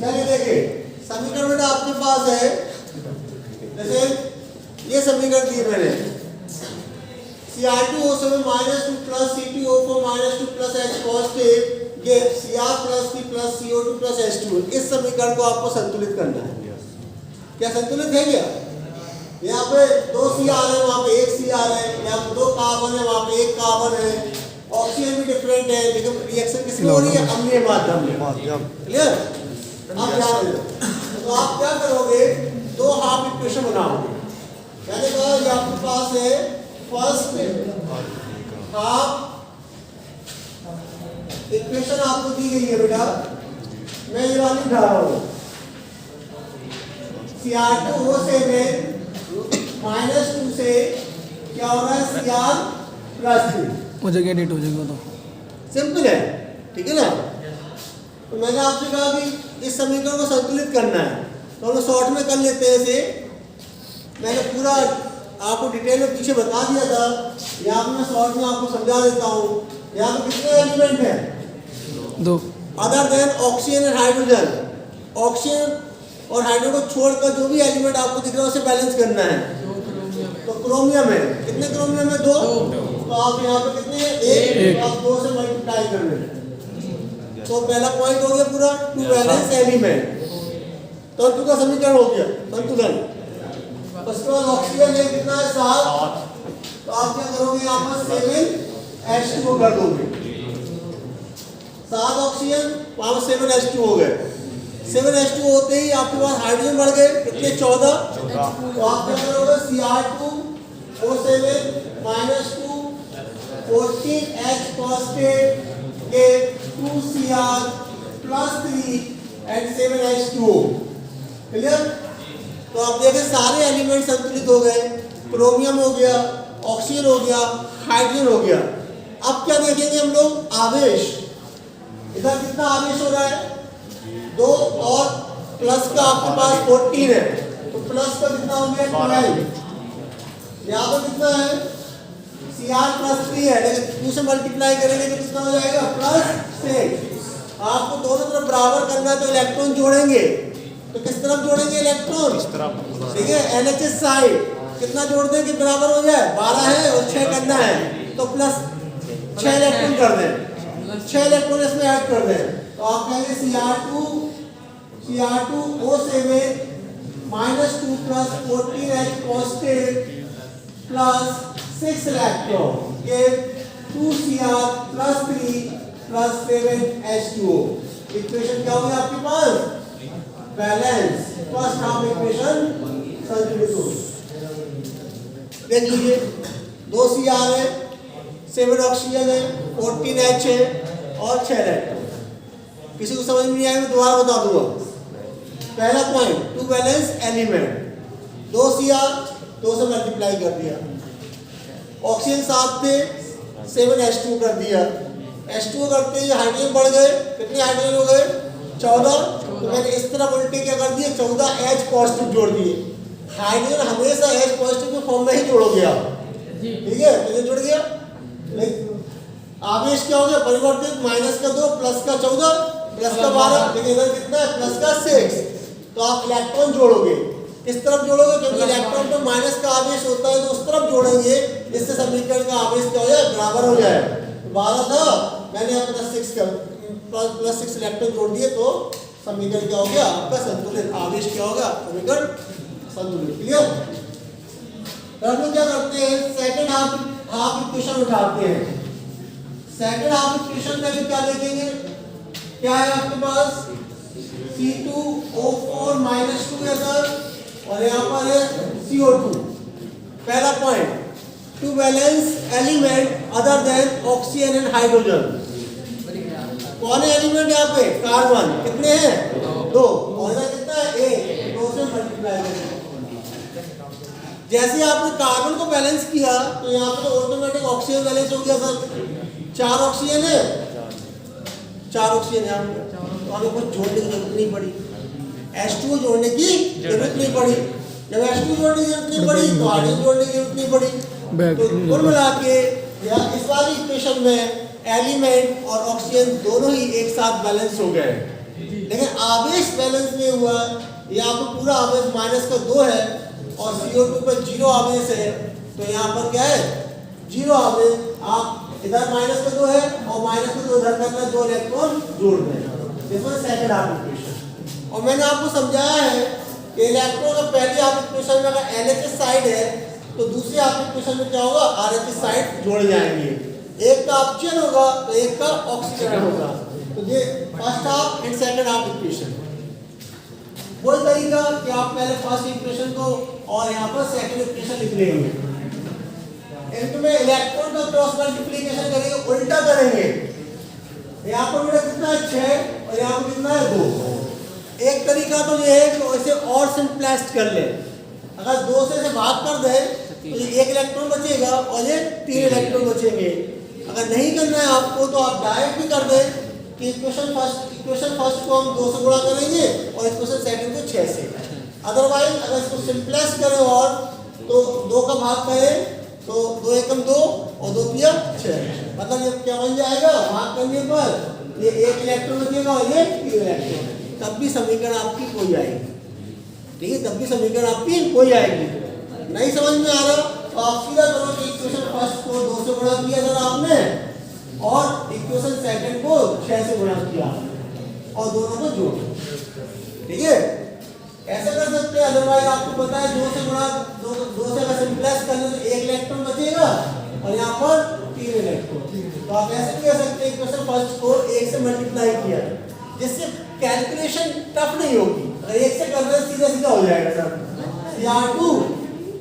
चलिए देखिए समीकरण बेटा आपके पास है, जैसे ये समीकरण दिए मैंने Cr2O7 -2 plus C2O4 -2 plus H positive gives Cr plus C plus CO2 plus H2। इस समीकरण को आपको संतुलित करना है। क्या संतुलित है क्या? यहाँ पे 2 Cr है, वहाँ पे 1 Cr है, यहाँ पे 2 कार्बन है, वहाँ पे 1 कार्बन है, ऑक्सीजन भी डिफरेंट है, लेकिन रिएक्शन किसमें हो रही है? अम्लीय माध्यम में। क्लियर? अब ध्यान दो, तो आप क्या करोगे? 2 हाफ इक्वेशन बनाओगे। मैंने कहा ये आपके पास है फर्स्ट हाफ इक्वेशन आपको दी गई है बेटा, मैं ये वाली लिख रहा हूँ Cr2O7 -2 से क्या हो रहा है Cr + 3 हो जाएगा, एडिट हो जाएगा। तो सिंपल है, ठीक है ना? तो मैंने आपसे कहा कि इस समीकरण को संतुलित करना है, तो हम शॉर्ट में कर लेते हैं इसे। मैंने पूरा आपको डिटेल में पीछे बता दिया था, यहाँ पे मैं शॉर्ट में आपको समझा देता हूँ। यहाँ पे कितने एलिमेंट हैं? 2 other than oxygen and hydrogen. Oxygen और हाइड्रोजन को छोड़कर जो भी एलिमेंट आपको दिख रहा है उसे बैलेंस करना है। तो क्रोमियम है, कितने क्रोमियम है? 2। तो आप यहाँ पे कितने हैं? 1। आप 2 से मल्टीप्लाई कर लें, तो पहला पॉइंट हो गया पूरा, 2 बैलेंस एलिमेंट। तंतु का समीकरण हो गया, संतुलन। उसके बाद ऑक्सीजन है कितना है? 7। तो आप क्या करोगे? यहाँ पर 7H2 कर दोगे। 7 ऑक्सीजन, वहाँ पर 7H2 हो गए। 7H2 होते ही आपके पास हाइड्रोजन बढ़ गए, कितने? 14। तो आप क्या करोगे? Cr2O7 -2 14H positive के 2Cr + 3 and 7H2O। क्लियर? तो आप देखें सारे एलिमेंट संतुलित हो गए। क्रोमियम हो गया, ऑक्सीजन हो गया, हाइड्रोजन हो गया। अब क्या देखेंगे हम लोग? आवेश। इधर कितना आवेश हो रहा है? 2 और प्लस का आपके पास 14 है, तो प्लस का कितना हो गया? 12। यहाँ पर कितना है? Cr + 3 है, लेकिन 2 से मल्टीप्लाई करेंगे तो कितना हो जाएगा? +6। आपको दोनों तरफ बराबर करना है, तो इलेक्ट्रॉन जोड़ेंगे। तो किस तरफ जोड़ेंगे इलेक्ट्रॉन? इस तरफ। ठीक है, NH साइड कितना जोड़ दें कि बराबर हो जाए? 12 है और 6 करना है, तो +6 इलेक्ट्रॉन कर दें। 6 इलेक्ट्रॉन इसमें ऐड कर दें, तो आप कहेंगे Cr2O7 -2 plus 14H positive plus 6 electron give 2Cr + 3 plus 7H2O। Equation क्या होगी आपके पास? बैलेंस। फर्स्ट हाफ इक्वेशन संतुलित हो। देख लीजिए 2 Cr है, 7 ऑक्सीजन है, 14H है और 6 इलेक्ट्रॉन। किसी को समझ में नहीं आया मैं दोबारा बता दूंगा। पहला पॉइंट 2 बैलेंस एलिमेंट, 2 Cr 2 से मल्टीप्लाई कर दिया, ऑक्सीजन 7 थे 7H2 कर दिया। H2 करते ही हाइड्रोजन बढ़ गए, कितने हाइड्रोजन हो गए? 14। तो मैंने इस तरफ उल्टे क्या कर दिए? 14H पॉजिटिव जोड़ दिए। हाइड्रोजन हमेशा H पॉजिटिव के फॉर्म में ही जोड़ोगे आप, ठीक है? तो ये जुड़ गया। आवेश क्या हो गया? परिवर्तित, -2 प्लस का 14 प्लस का 12, लेकिन इधर कितना है? प्लस का 6। तो आप इलेक्ट्रॉन जोड़ोगे, किस तरफ जोड़ोगे? क्योंकि इलेक्ट्रॉन पे माइनस का आवेश होता है, तो उस तरफ जोड़ेंगे, जिससे समीकरण का आवेश क्या हो जाए? बराबर हो जाए। 12 था, मैंने +6 इलेक्ट्रॉन जोड़ दिए, तो समीकरण क्या हो गया? आपका संतुलित। आवेश क्या होगा? समीकरण संतुलित। क्लियर? हम लोग क्या करते हैं? सेकंड हाफ इक्वेशन उठाते हैं। सेकंड हाफ इक्वेशन में क्या देखेंगे? क्या है आपके पास? C2O4 -2 है सर, और यहाँ पर है CO2। पहला point 2 balance element other than oxygen and hydrogen. कौन है एलिमेंट यहाँ पे? कार्बन। कितने हैं? 2। और इधर कितना है? 1। 2 से मल्टीप्लाई करेंगे। जैसे आपने कार्बन को बैलेंस किया, तो यहाँ पे तो ऑटोमेटिक ऑक्सीजन बैलेंस हो गया सर। 4 ऑक्सीजन है, 4 ऑक्सीजन है, तो हमें कुछ जोड़ने की जरूरत नहीं पड़ी, H2 जोड़ने की जरूरत नहीं पड़ी। जब H2 जोड़ने की जरूरत नहीं पड़ी, तो हाइड्रोजन जोड़ने की जरूरत नहीं पड़ी। तो कुल मिला के इस वाली इक्वेशन में एलिमेंट और ऑक्सीजन दोनों ही एक साथ बैलेंस हो गए, लेकिन आवेश बैलेंस नहीं हुआ। यहाँ पर पूरा आवेश -2 है और CO2 पर 0 आवेश है, तो यहाँ पर क्या है 0 आवेश। आप इधर -2 है और -2 इधर करना, 2 इलेक्ट्रॉन जोड़ दें। This was second half equation. और मैंने आपको समझाया है कि इलेक्ट्रॉन का पहली हाफ इक्वेशन में अगर LHS साइड है तो दूसरी हाफ इक्वेशन में क्या होगा, RHS साइड जोड़ जाएंगे। एक का ऑक्सीजन होगा तो एक का ऑक्सीजन होगा। तो ये first half and second half equation. वही तरीका कि आप पहले फर्स्ट इक्वेशन को और यहाँ पर सेकंड इक्वेशन लिख लेंगे। इनमें इलेक्ट्रॉन का क्रॉस मल्टीप्लिकेशन करेंगे, उल्टा करेंगे। यहाँ पर मेरा कितना है 6 और यहाँ पर कितना है 2। एक तरीका तो ये है कि इसे और सिंपलेस्ट कर ले। अगर 2 से भाग कर दे तो ये 1 इलेक्ट्रॉन बचेगा और ये 3 इलेक्ट्रॉन बचेंगे। अगर नहीं करना है आपको तो आप डायरेक्ट भी कर दें कि इक्वेशन फर्स्ट को हम 2 से गुणा करेंगे और इक्वेशन सेकंड को 6 से। अदरवाइज अगर इसको सिंपलेस्ट करें और तो 2 का भाग करें तो 2 एकम 2 और 2 तिया 6, मतलब ये क्या बन जाएगा, भाग करने पर ये 1 इलेक्ट्रॉन बचेगा और ये 3 इलेक्ट्रॉन। तब भी समीकरण आपकी कोई आएगी, ठीक है, तब भी समीकरण आपकी कोई आएगी। नहीं समझ में आ रहा तो आप सीधा करो कि इक्वेशन फर्स्ट को 2 से गुणा किया सर आपने और इक्वेशन सेकंड को 6 से गुणा किया और दोनों को जोड़ो, ठीक है, ऐसा कर सकते हैं। अदरवाइज आपको पता है 2 से गुणा 2 से अगर सिंपलेस्ट करने तो 1 इलेक्ट्रॉन बचेगा और यहाँ पर 3 इलेक्ट्रॉन। तो आप ऐसे भी कह सकते हैं इक्वेशन फर्स्ट को 1 से मल्टीप्लाई किया, जिससे कैलकुलेशन टफ नहीं होगी। अगर 1 से कर रहे हैं सीधा सीधा हो जाएगा sir. Cr2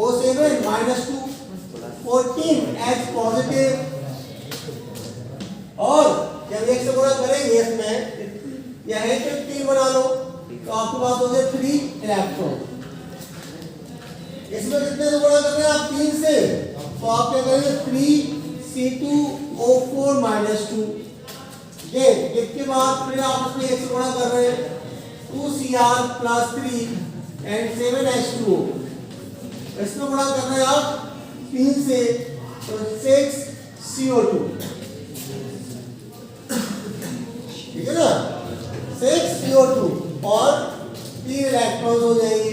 O7 -2 14 H positive, और जब 1 से गुणा करेंगे इसमें या है 3 बना लो तो आपके पास हो जाए 3 इलेक्ट्रॉन। इसमें कितने से गुणा कर रहे हैं आप 3 से, तो आप क्या करेंगे 3C2O4 -2। ये इसके बाद फिर आप उसमें 1 से गुणा कर रहे हैं 2Cr + 3 and 7H2O। इसमें गुणा कर रहे हैं आप 3 से तो 6CO2, ठीक है ना, 6CO2 और 3 इलेक्ट्रॉन हो जाएंगे।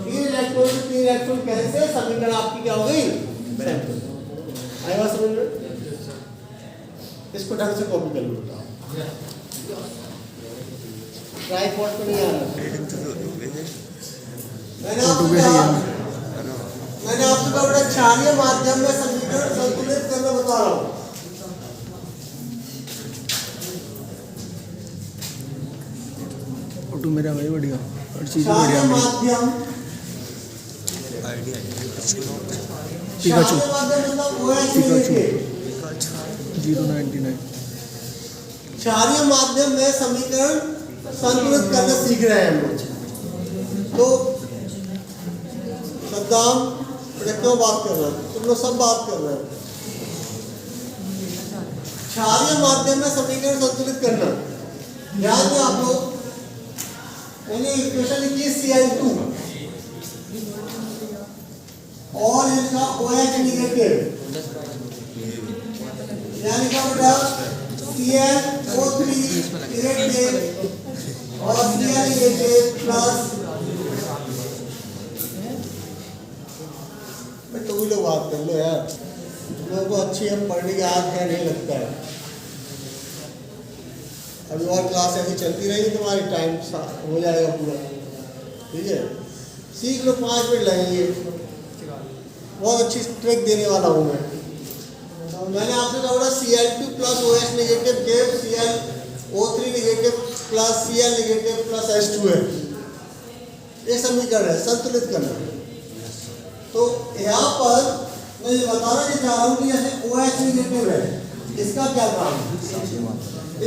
3 इलेक्ट्रॉन से 3 इलेक्ट्रॉन कैसे, समीकरण आपकी क्या हो गई, आएगा समझ में। इसको ढंग से कॉपी कर लो, ट्राइपॉड पे नहीं आ रहा। मैंने आपको बड़ा क्षारीय माध्यम में समीकरण संतुलित करना बता रहा हूँ। फोटो मेरा भाई बढ़िया, हर चीज क्षारीय बढ़िया। माध्यम पिकाचू मतलब OH नेगेटिव। 099। क्षारीय माध्यम में समीकरण संतुलित करना सीख रहे हैं हम लोग। तो सद्दाम क्यों बात कर रहे हैं, तुम लोग सब बात कर रहे हैं। क्षारीय माध्यम में समीकरण संतुलित करना, ध्यान दें आप लोग। मैंने इक्वेशन लिखी है Cl2 और इसका OH नेगेटिव, यानी क्या बेटा ClO3 नेगेटिव और Cl नेगेटिव प्लस। तो भी लोग बात कर लो यार, लोगों को अच्छी हम पढ़ने की आदत है, नहीं लगता है। अभी और क्लास ऐसी चलती रहेगी तुम्हारी, टाइम हो जाएगा पूरा, ठीक है, सीख लो, 5 मिनट लगेंगे। बहुत अच्छी ट्रिक देने वाला हूँ मैं। तो मैंने आपसे कहा Cl2 + OH negative give ClO3 negative plus Cl negative plus H2 है। ये समीकरण है संतुलित करना। तो यहाँ पर मैं ये बताना चाह रहा हूँ कि जैसे OH नेगेटिव है, इसका क्या काम है।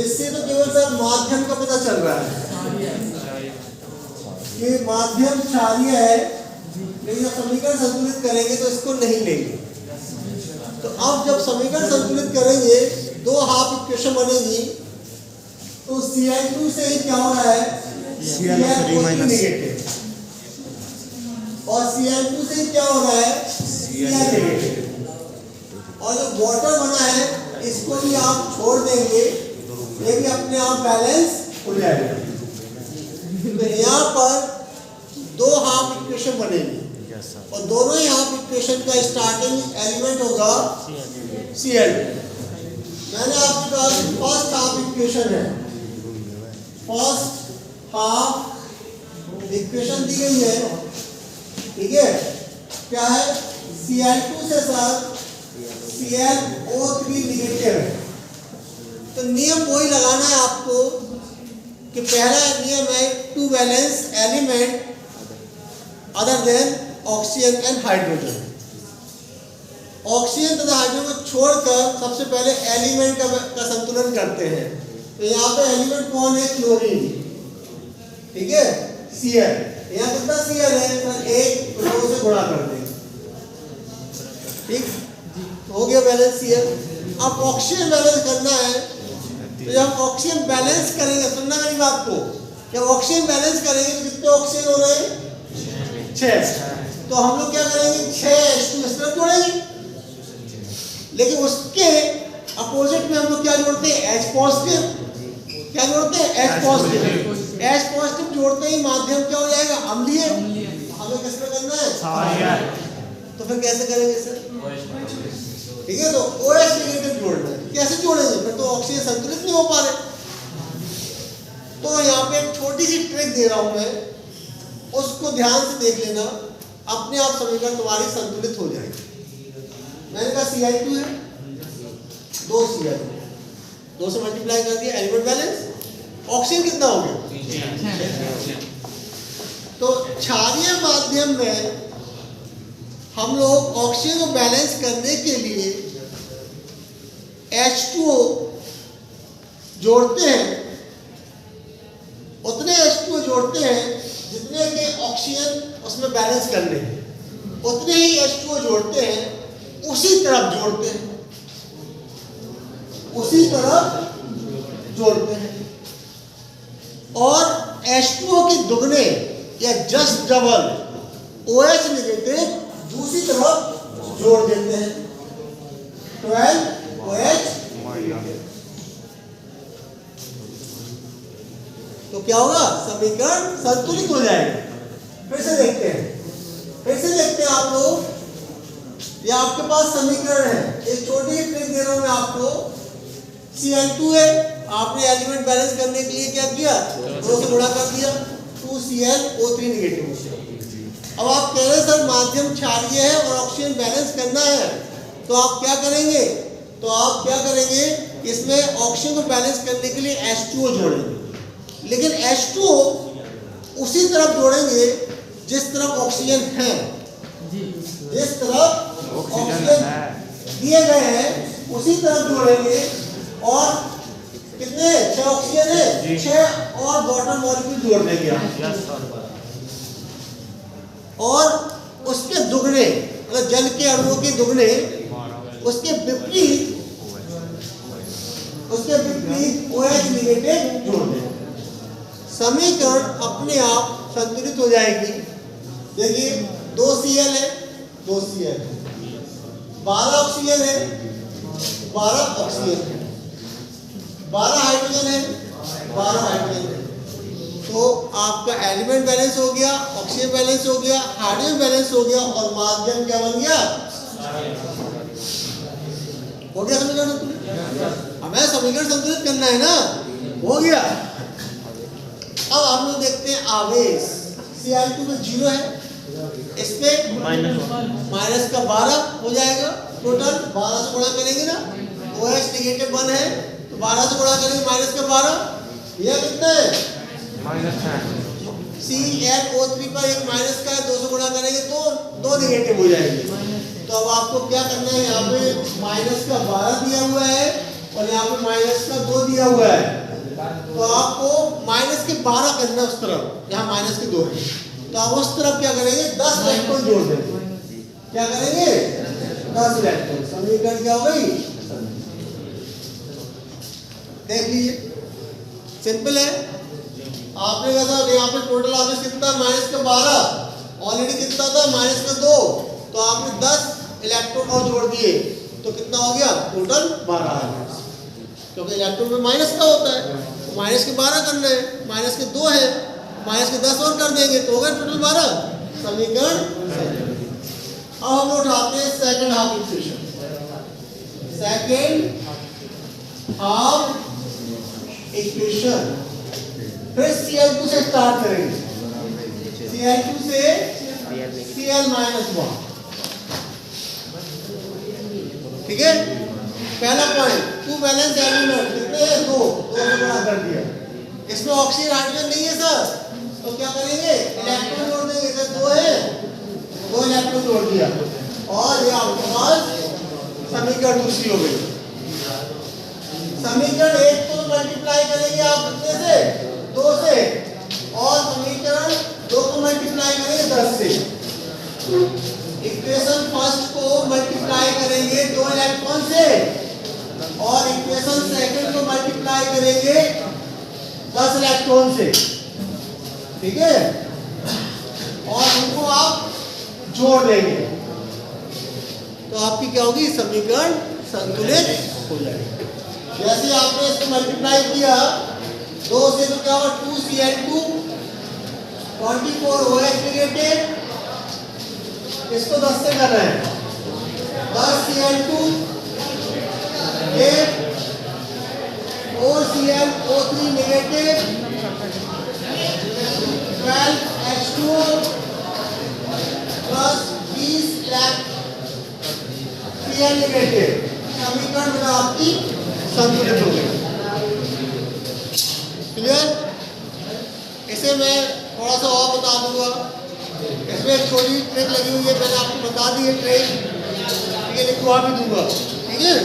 इससे तो केवल सर माध्यम का पता चल रहा है कि माध्यम क्षारीय है, लेकिन जब समीकरण संतुलित करेंगे तो इसको नहीं लेंगे। तो अब जब समीकरण संतुलित करेंगे 2 हाफ इक्वेशन बनेगी। तो Cl2 से ही क्या हो रहा है, Cl3 नेगेटिव, और Cl2 से ही क्या हो रहा है, Cl नेगेटिव। और जो वाटर बना है इसको भी आप छोड़ देंगे, ये भी अपने आप बैलेंस हो जाएगा। तो यहाँ पर दो हाफ इक्वेशन बनेगी और दोनों ही हाफ इक्वेशन का स्टार्टिंग एलिमेंट होगा Cl। मैंने आपके पास फर्स्ट हाफ इक्वेशन है, फर्स्ट हाफ इक्वेशन दी गई है, ठीक है। क्या है? Cl2 से सर ClO3 निगेटिव है। तो नियम वही लगाना है आपको कि पहला नियम है two valence element other than oxygen and hydrogen. Oxygen तथा हाइड्रोजन को छोड़कर सबसे पहले एलिमेंट का संतुलन करते हैं। तो यहाँ पे एलिमेंट कौन है? क्लोरीन, ठीक है, Cl। यहाँ कितना Cl है? सर 1 को 2 से गुणा कर देंगे, ठीक, हो गया बैलेंस Cl। अब ऑक्सीजन बैलेंस करना है, तो जब ऑक्सीजन बैलेंस करेंगे, सुनना मेरी बात को, जब ऑक्सीजन बैलेंस करेंगे तो कितने ऑक्सीजन हो रहे हैं? 6। तो हम लोग क्या करेंगे? 6 इस तरफ जोड़ेंगे, लेकिन उसके अपोजिट में हम लोग क्या जोड़ते हैं? H positive. क्या जोड़ते हैं? H positive. H पॉजिटिव जोड़ते ही माध्यम क्या हो जाएगा? अम्लीय। हमें किस पे करना है? तो फिर कैसे करेंगे सर? ठीक है, तो OH नेगेटिव जोड़ना है। कैसे जोड़ेंगे? फिर तो ऑक्सीजन संतुलित नहीं हो पा रहे। तो यहाँ पे एक छोटी सी ट्रिक दे रहा हूं मैं, उसको ध्यान से देख लेना, अपने आप समीकरण तुम्हारी संतुलित हो जाएगी। मैंने कहा Cl2 है, 2 Cl, 2 से मल्टीप्लाई कर दिया, एलिमेंट बैलेंस। ऑक्सीजन कितना हो गया? तो क्षारीय माध्यम में हम लोग ऑक्सीजन को बैलेंस करने के लिए H2O जोड़ते हैं, उतने H2O जोड़ते हैं जितने के ऑक्सीजन उसमें बैलेंस करने हैं, उतने ही H2O जोड़ते हैं, उसी तरफ जोड़ते हैं, उसी तरफ जोड़ते हैं। और H2O के दुगने या जस्ट डबल OH नेगेटिव दूसरी तरफ जोड़ देते हैं, 12 OH। तो क्या होगा? समीकरण संतुलित हो जाएगा। फिर से देखते हैं आप लोग, ये आपके पास समीकरण है, एक छोटी सी ट्रिक दे रहा हूं मैं आपको। Cl2 है, आपने एलिमेंट बैलेंस करने के लिए क्या किया? 2 से गुणा कर दिया, 2ClO3 नेगेटिव। अब आप कह रहे हैं सर माध्यम क्षारीय है और ऑक्सीजन बैलेंस करना है, तो आप क्या करेंगे? इसमें ऑक्सीजन को बैलेंस करने के लिए H2O जोड़ेंगे, लेकिन H2O उसी तरफ जोड़ेंगे जिस तरफ ऑक्सीजन है, जिस तरफ ऑक्सीजन दिए गए हैं उसी तरफ जोड़ेंगे। और कितने? 6 ऑक्सीजन है, 6 और वाटर मॉलिक्यूल जोड़ देंगे आप। और उसके दुगने, मतलब जल के अणुओं के दुगने, उसके विपरीत OH नेगेटिव जोड़ दें। समीकरण अपने आप संतुलित हो जाएगी। देखिए 2 Cl है, 2 Cl, 12 ऑक्सीजन है, 12 ऑक्सीजन है, 12 हाइड्रोजन है, 12 हाइड्रोजन है। तो आपका एलिमेंट बैलेंस हो गया, ऑक्सीजन बैलेंस हो गया, हाइड्रोजन बैलेंस हो गया और माध्यम क्या बन गया? हो गया समीकरण संतुलित। हमें समीकरण संतुलित करना है ना, हो गया। अब हम लोग देखते हैं आवेश। Cl2 में 0 है, इस पे माइनस का 12 हो जाएगा, टोटल 12 से गुणा करेंगे ना, OH नेगेटिव 1 है तो 12 से गुणा करेंगे, माइनस का 12, यह कितना है? ClO3 पर एक माइनस का है, 2 से गुणा करेंगे तो 2 नेगेटिव हो जाएंगे। तो अब आपको क्या करना है? यहाँ पे माइनस का 12 दिया हुआ है और यहाँ पे माइनस का 2 दिया हुआ है, तो आपको माइनस के 12 करना है उस तरफ, यहाँ माइनस के 2 है। तो आप उस तरफ क्या करेंगे? 10 इलेक्ट्रॉन जोड़ देंगे। क्या करेंगे? 10 इलेक्ट्रॉन। समीकरण क्या हो गई? देख लीजिए, सिंपल है। आपने कहा था यहाँ पे टोटल आवेश कितना? माइनस का 12, ऑलरेडी कितना था? माइनस का 2, तो आपने 10 इलेक्ट्रॉन और जोड़ दिए, तो कितना हो गया? टोटल 12 आ गया, क्योंकि इलेक्ट्रॉन में माइनस का होता है, तो माइनस के 12 करना है, माइनस के 2 है, माइनस के 10 और कर देंगे तो हो गया टोटल 12। समीकरण। अब हम उठाते हैं second half equation. Second half equation फिर Cl2 से स्टार्ट करेंगे, Cl2 से Cl-1, ठीक है। पहला पॉइंट, टू बैलेंस एलिमेंट कितने हैं? 2 से गुणा कर दिया। इसमें ऑक्सीजन हाइड्रोजन नहीं है सर, तो क्या करेंगे? इलेक्ट्रॉन जोड़ देंगे। इधर 2 है, 2 इलेक्ट्रॉन जोड़ दिया और ये आपके पास समीकरण दूसरी हो गई। समीकरण 1 को मल्टीप्लाई करेंगे आप कितने से? 2 से, और समीकरण 2 को मल्टीप्लाई करेंगे 10 से। इक्वेशन फर्स्ट को मल्टीप्लाई करेंगे 2 इलेक्ट्रॉन से, और इक्वेशन सेकंड को मल्टीप्लाई करेंगे 10 इलेक्ट्रॉन से, ठीक है। और उनको आप जोड़ देंगे तो आपकी क्या होगी? समीकरण संतुलित हो जाएगी। जैसे आपने इसको मल्टीप्लाई किया 2 से तो क्या हुआ? 2Cl2, 24 हो एक्टिवेटेड। इसको 10 से कर रहे हैं, 10Cl2 ये 4Cl O3 negative, 12H2O plus 20 Cl negative. समीकरण में आपकी संतुलित हो गई। क्लियर? इसे मैं थोड़ा सा और बता दूंगा। इसमें एक छोटी ट्रिक लगी हुई है, मैंने आपको बता दी है ट्रिक, ये लिखवा भी दूंगा, ठीक है।